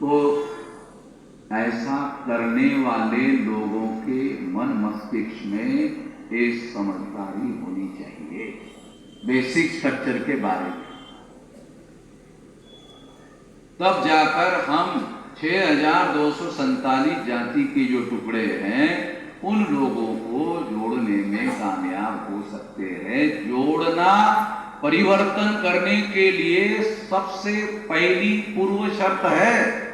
तो ऐसा करने वाले लोगों के मन मस्तिष्क में एक समझदारी होनी चाहिए बेसिक स्ट्रक्चर के बारे में। तब जाकर हम 6247 जाति के जो टुकड़े हैं उन लोगों को जोड़ने में कामयाब हो सकते हैं। जोड़ना परिवर्तन करने के लिए सबसे पहली पूर्व शर्त है।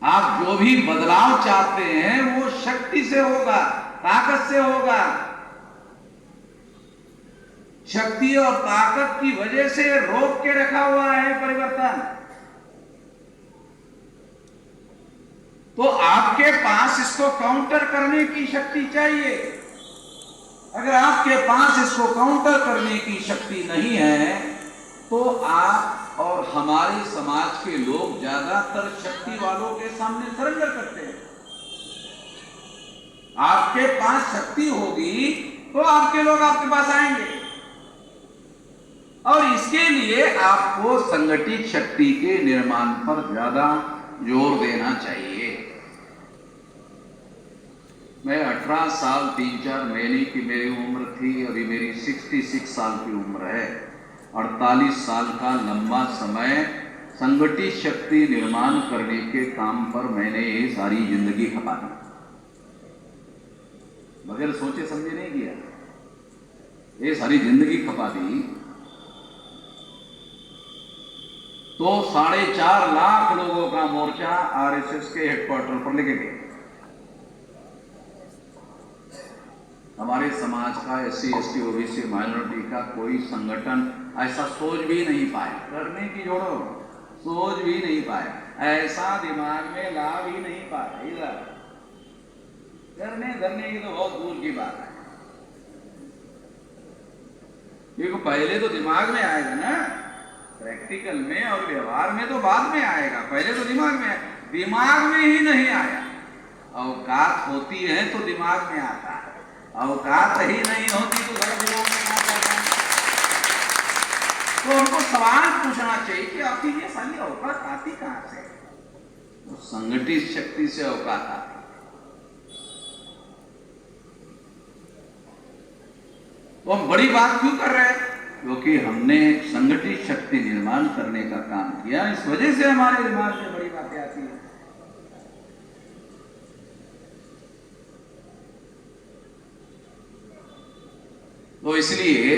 आप जो भी बदलाव चाहते हैं वो शक्ति से होगा, ताकत से होगा। शक्ति और ताकत की वजह से रोक के रखा हुआ है परिवर्तन। तो आपके पास इसको काउंटर करने की शक्ति चाहिए। अगर आपके पास इसको काउंटर करने की शक्ति नहीं है तो आप और हमारे समाज के लोग ज्यादातर शक्ति वालों के सामने सरेंडर करते हैं। आपके पास शक्ति होगी तो आपके लोग आपके पास आएंगे, और इसके लिए आपको संगठित शक्ति के निर्माण पर ज्यादा जोर देना चाहिए। मैं 18 साल 3-4 महीने की मेरी उम्र थी, अभी मेरी 66 साल की उम्र है। 48 साल का लंबा समय संगठित शक्ति निर्माण करने के काम पर मैंने ये सारी जिंदगी खपा दी, बगैर सोचे समझे नहीं किया। ये सारी जिंदगी खपा दी तो 4.5 लाख लोगों का मोर्चा आरएसएस के हेडक्वार्टर पर लेके गए। हमारे समाज का SC ST OBC माइनॉरिटी का कोई संगठन ऐसा सोच भी नहीं पाया, करने की जोड़ो सोच भी नहीं पाया, ऐसा दिमाग में ला भी नहीं पाया। इधर करने धरने की तो बहुत दूर की बात है। देखो पहले तो दिमाग में आएगा ना, प्रैक्टिकल में और व्यवहार में तो बाद में आएगा, पहले तो दिमाग में ही नहीं आया। औकात होती है तो दिमाग में आता है, औकात ही नहीं होती तो घर दिमाग में आता है। तो उनको सवाल पूछना चाहिए कि आपकी ये सारी औकात आती कहां से? तो संगठित शक्ति से औकात आती। तो हम बड़ी बात क्यों कर रहे हैं? क्योंकि हमने संगठित शक्ति निर्माण करने का काम किया, इस वजह से हमारे दिमाग में बड़ी बातें आती हैं। तो इसलिए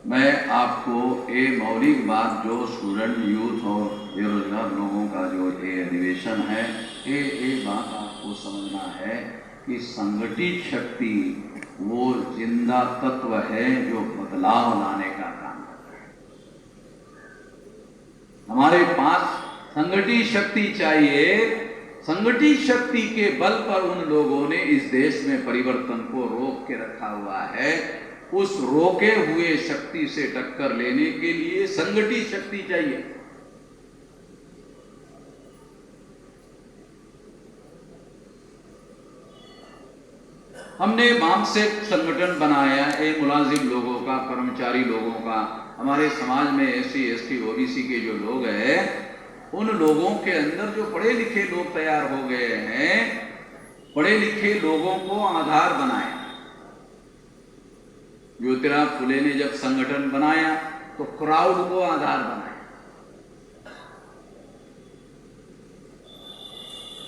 मैं आपको ये मौलिक बात जो स्टूडेंट यूथ और बेरोजगार लोगों का जो ये अधिवेशन है, ये बात आपको समझना है कि संगठित शक्ति वो जिंदा तत्व है जो बदलाव लाने का काम करता है। हमारे पास संगठित शक्ति चाहिए। संगठित शक्ति के बल पर उन लोगों ने इस देश में परिवर्तन को रोक के रखा हुआ है। उस रोके हुए शक्ति से टक्कर लेने के लिए संगठित शक्ति चाहिए। हमने मानसिक संगठन बनाया है मुलाजिम लोगों का, कर्मचारी लोगों का। हमारे समाज में SC ST OBC के जो लोग हैं उन लोगों के अंदर जो पढ़े लिखे लोग तैयार हो गए हैं, पढ़े लिखे लोगों को आधार बनाया। ज्योतिराव फुले ने जब संगठन बनाया तो क्राउड को आधार बनाया।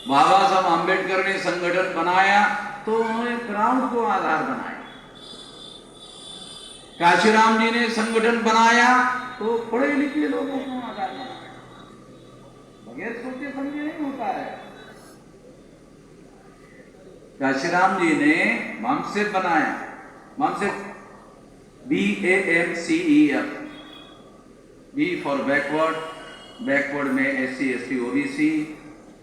बाबा साहब आंबेडकर ने संगठन बनाया तो उन्होंने क्राउड को आधार बनाया। काशीराम जी ने संगठन बनाया तो पढ़े लिखे लोगों को आधार बनाया। बगैर सोचे समझे नहीं होता है। काशीराम जी ने मामसेप बनाया, मामसेप BAMCEF, B for backward, backward में SC ST OBC,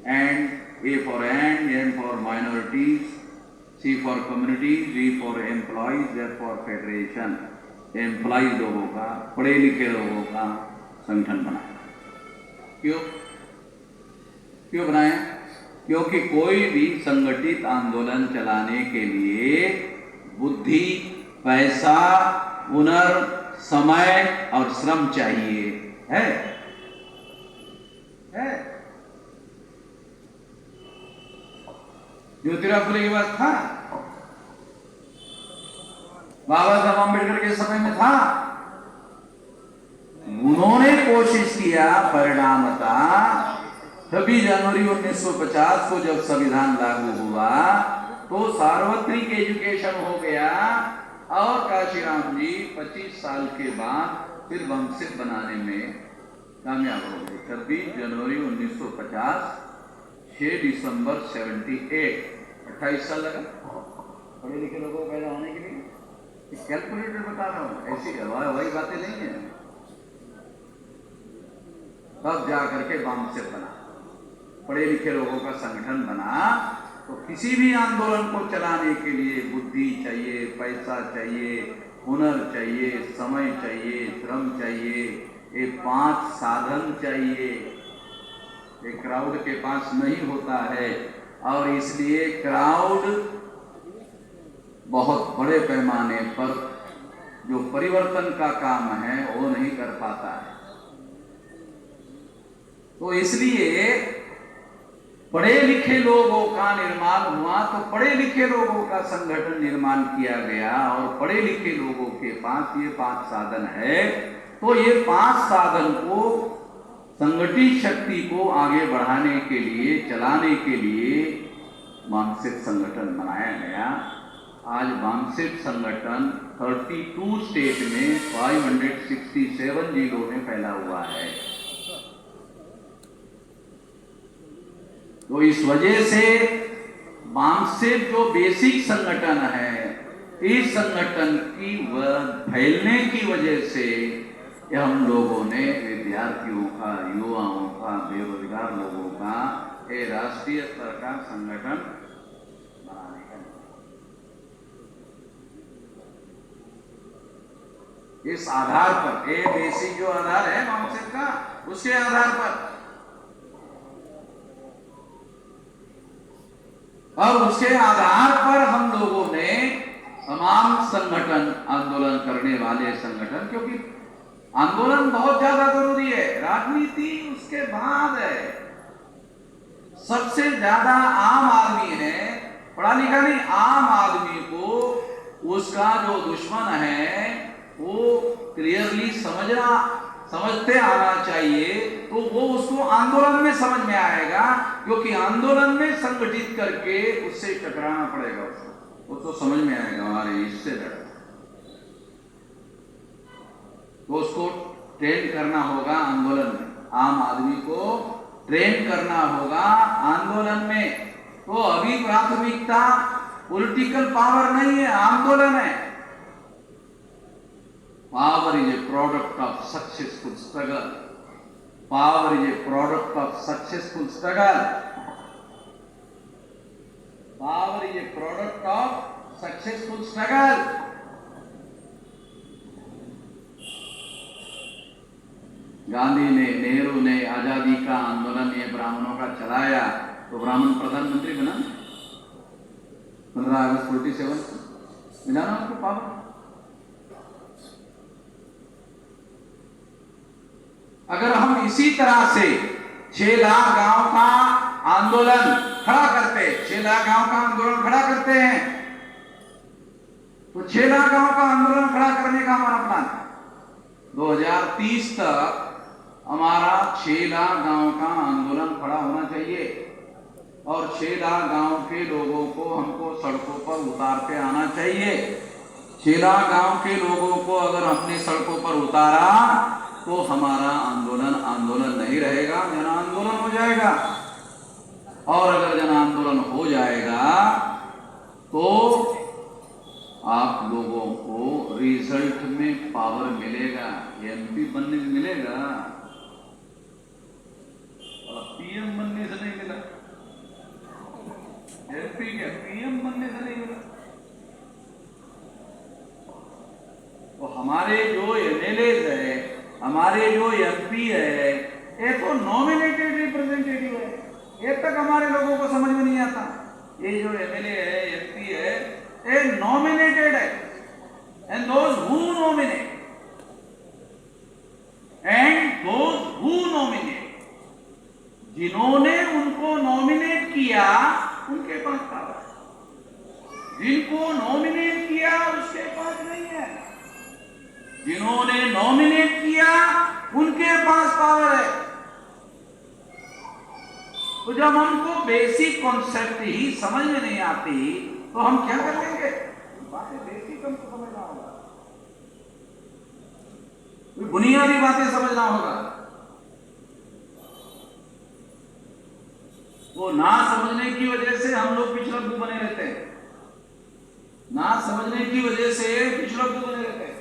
and A for and, M for minorities, C for community, D for employees, F for federation. Employees लोगों का, पढ़े लिखे लोगों का संगठन बनाया। क्यों बनाया? क्योंकि कोई भी संगठित आंदोलन चलाने के लिए बुद्धि, पैसा, हुनर, समय और श्रम चाहिए है। है। ज्योतिराव फुले के बाद था, बाबा साहब अम्बेडकर के समय में था। उन्होंने कोशिश किया, परिणामता 26 जनवरी 1950 को जब संविधान लागू हुआ तो सार्वत्रिक एजुकेशन हो गया और काशीराम जी 25 साल के बाद फिर वंशज बनाने में कामयाब हो गए। 26 जनवरी 1950, 6 दिसंबर 78, 28 साल लगा पढ़े लिखे लोगों को पैदा होने के लिए। कैलकुलेटर बता रहा हूं, ऐसी वही बातें नहीं है। तब जाकर के वंशज बना, पढ़े लिखे लोगों का संगठन बना। तो किसी भी आंदोलन को चलाने के लिए बुद्धि चाहिए, पैसा चाहिए, हुनर चाहिए, समय चाहिए, श्रम चाहिए, ये 5 साधन चाहिए। एक क्राउड के पास नहीं होता है और इसलिए क्राउड बहुत बड़े पैमाने पर जो परिवर्तन का काम है वो नहीं कर पाता है। तो इसलिए पढ़े लिखे लोगों का निर्माण हुआ, तो पढ़े लिखे लोगों का संगठन निर्माण किया गया और पढ़े लिखे लोगों के पास ये 5 साधन है। तो ये 5 साधन को संगठित शक्ति को आगे बढ़ाने के लिए, चलाने के लिए मानसिक संगठन बनाया गया। आज मानसिक संगठन 32 स्टेट में 567 जिलों में फैला हुआ है। तो इस वजह से मानसिक जो बेसिक संगठन है, इस संगठन की फैलने की वजह से हम लोगों ने विद्यार्थियों का, युवाओं का, बेरोजगार लोगों का एक राष्ट्रीय स्तर का संगठन बनाने का, इस आधार पर, ये बेसिक जो आधार है मानसिक का, उसके आधार पर और उसके आधार पर हम लोगों ने तमाम संगठन, आंदोलन करने वाले संगठन, क्योंकि आंदोलन बहुत ज्यादा जरूरी है, राजनीति उसके बाद है। सबसे ज्यादा आम आदमी है, पढ़ा लिखा नहीं, आम आदमी को उसका जो दुश्मन है वो क्लियरली समझते आना चाहिए। तो वो उसको आंदोलन में समझ में आएगा, क्योंकि आंदोलन में संगठित करके उससे टकराना पड़ेगा, उसको समझ में आएगा हमारे इससे लड़ा। तो उसको ट्रेन करना होगा आंदोलन में, आम आदमी को ट्रेन करना होगा आंदोलन में। तो अभी प्राथमिकता पॉलिटिकल पावर नहीं है, आंदोलन है। Power is a product of successful struggle. Power is a product of successful struggle. Power is a product of successful struggle. Gandhi ने, नेहरू ने आजादी का आंदोलन ये ब्राह्मणों का चलाया तो ब्राह्मण प्रधानमंत्री बना। 15 अगस्त 47 मिला ना आपको पावर। अगर हम इसी तरह से 6 लाख गांव का आंदोलन खड़ा करते, 6 लाख गांव का आंदोलन खड़ा करते हैं, तो 6 लाख गांव का आंदोलन खड़ा करने का हमारा प्लान 2030 तक हमारा 6 लाख गांव का आंदोलन खड़ा होना चाहिए और 6 लाख गांव के लोगों को हमको सड़कों पर उतारते आना चाहिए। 6 लाख गांव के लोगों को अगर हमने सड़कों पर उतारा तो हमारा आंदोलन नहीं रहेगा, जन आंदोलन हो जाएगा। और अगर जन आंदोलन हो जाएगा तो आप लोगों को रिजल्ट में पावर मिलेगा, एमपी बनने में मिलेगा, और पीएम बनने से नहीं मिला। एमपी क्या पीएम बनने से नहीं मिला। तो हमारे जो एमएलए है, हमारे जो एमपी है, ये तो नॉमिनेटेड रिप्रेजेंटेटिव है। ये तक हमारे लोगों को समझ में नहीं आता। ये जो एमएलए है, एमपी है, ये नॉमिनेटेड है, एंड दोज हु नॉमिनेट जिन्होंने उनको नॉमिनेट किया उनके पास पावर है, जिनको नॉमिनेट किया उसके पास नहीं है। जिन्होंने नॉमिनेट किया उनके पास पावर है। तो जब हमको बेसिक कॉन्सेप्ट ही समझ में नहीं आती तो हम क्या कर लेंगे? बातें बेसिक हमको समझना होगा, बुनियादी बातें समझना होगा। वो ना समझने की वजह से हम लोग पिछड़क बने रहते हैं, ना समझने की वजह से पिछड़क बने रहते हैं।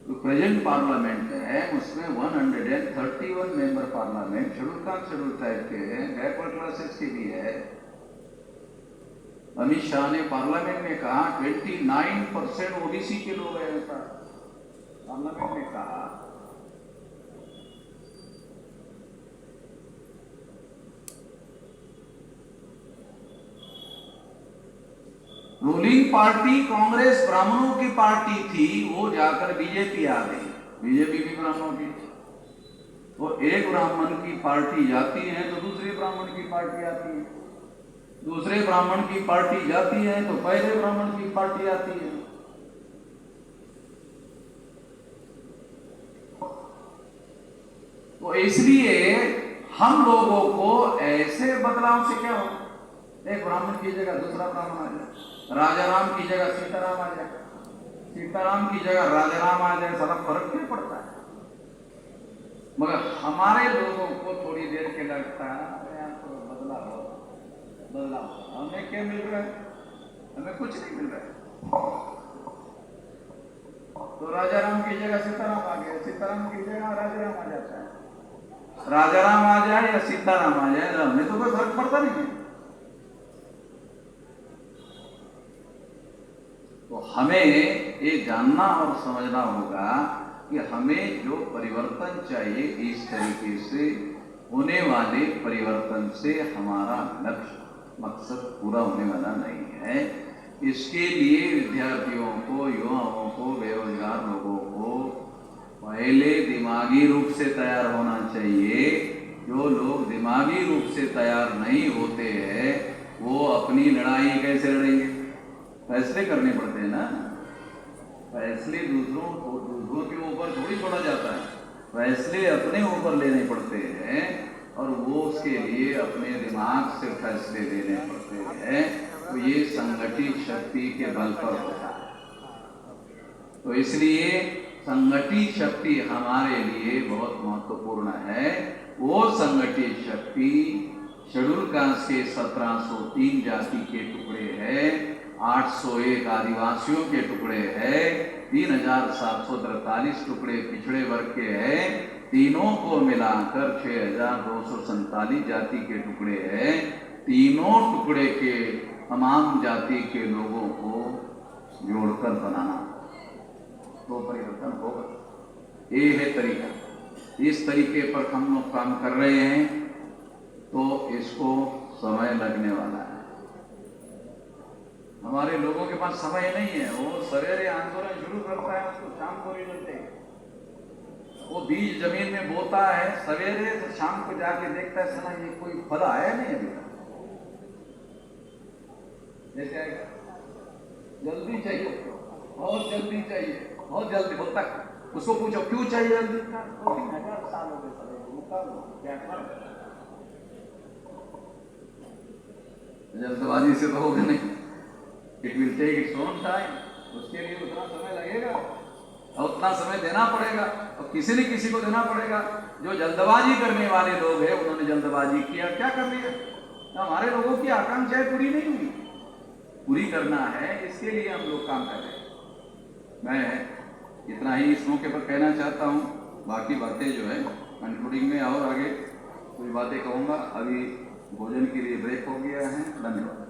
तो प्रेजेंट पार्लियामेंट है, उसमें 131 member parliament schedule caste schedule tribe के हैं, बैकवर्ड क्लासेस के भी है। अमित शाह ने पार्लियामेंट में कहा 29% ओबीसी के लोग हैं, ऐसा पार्लियामेंट में कहा। रूलिंग पार्टी कांग्रेस ब्राह्मणों की पार्टी थी, वो जाकर बीजेपी आ गई। बीजेपी भी ब्राह्मणों की, वो एक ब्राह्मण की पार्टी जाती है तो दूसरे ब्राह्मण की पार्टी आती है, दूसरे ब्राह्मण की पार्टी जाती है तो पहले ब्राह्मण की पार्टी आती है। तो इसलिए हम लोगों को ऐसे बदलाव से क्या हो, एक ब्राह्मण की जगह दूसरा ब्राह्मण आ जाए, राजाराम की जगह सीताराम आ जाए, सीताराम की जगह राजाराम आ जाए, सारा फर्क क्या पड़ता है? मगर हमारे लोगों को थोड़ी देर के लगता है यार तो बदलाव हमें क्या मिल रहा है? हमें कुछ नहीं मिल रहा है। तो राजाराम की जगह सीताराम आ गया, सीताराम की जगह राजाराम आ जाता है, राजाराम आ जाए या सीताराम आ जाए, हमें तो कोई फर्क पड़ता नहीं है। तो हमें ये जानना और समझना होगा कि हमें जो परिवर्तन चाहिए, इस तरीके से होने वाले परिवर्तन से हमारा लक्ष्य मकसद पूरा होने वाला नहीं है। इसके लिए विद्यार्थियों को, युवाओं को, बेरोजगार लोगों को पहले दिमागी रूप से तैयार होना चाहिए। जो लोग दिमागी रूप से तैयार नहीं होते हैं वो अपनी लड़ाई कैसे लड़ेंगे? फैसले करने पड़ते हैं ना, फैसले दूसरों के ऊपर थोड़ी छोड़ा जाता है, फैसले अपने ऊपर लेने पड़ते हैं और वो उसके लिए अपने दिमाग से फैसले लेने पड़ते हैं। तो ये संगठित शक्ति के बल पर होता है। तो इसलिए संगठित शक्ति हमारे लिए बहुत महत्वपूर्ण है। वो संगठित शक्ति शेड्यूल कास्ट के 1703 जाति के टुकड़े है, 801 आदिवासियों के टुकड़े है, 3743 टुकड़े पिछड़े वर्ग के हैं, तीनों को मिलाकर 6247 जाति के टुकड़े हैं। तीनों टुकड़े के तमाम जाति के लोगों को जोड़कर बनाना तो परिवर्तन होगा। ये है तरीका, इस तरीके पर हम लोग काम कर रहे हैं। तो इसको समय लगने वाला है। हमारे लोगों के पास समय नहीं है, वो सवेरे आंदोलन शुरू करता है, उसको शाम को रिजल्ट है। वो बीज जमीन में बोता है सवेरे, तो शाम को जाके देखता है सुना ये कोई फल आया नहीं अभी तक। जैसे जल्दी चाहिए उसको, बहुत जल्दी चाहिए, बहुत जल्दी बोलता है। उसको पूछो क्यों चाहिए जल्दी? 2-3 साल हो गए, क्या फर्क? जल्दबाजी से तो होगा नहीं। It will take its own time, उसके लिए उतना समय लगेगा और उतना समय देना पड़ेगा और किसी न किसी को देना पड़ेगा। जो जल्दबाजी करने वाले लोग हैं उन्होंने जल्दबाजी किया, क्या कर लिया? तो हमारे लोगों की आकांक्षाएं पूरी नहीं हुई, पूरी करना है, इसके लिए हम लोग काम कर रहे हैं। मैं इतना ही इस मौके पर कहना चाहता हूँ, बाकी बातें जो है कंक्लूडिंग में और आगे कोई बातें कहूँगा। अभी भोजन के लिए ब्रेक हो गया है। धन्यवाद।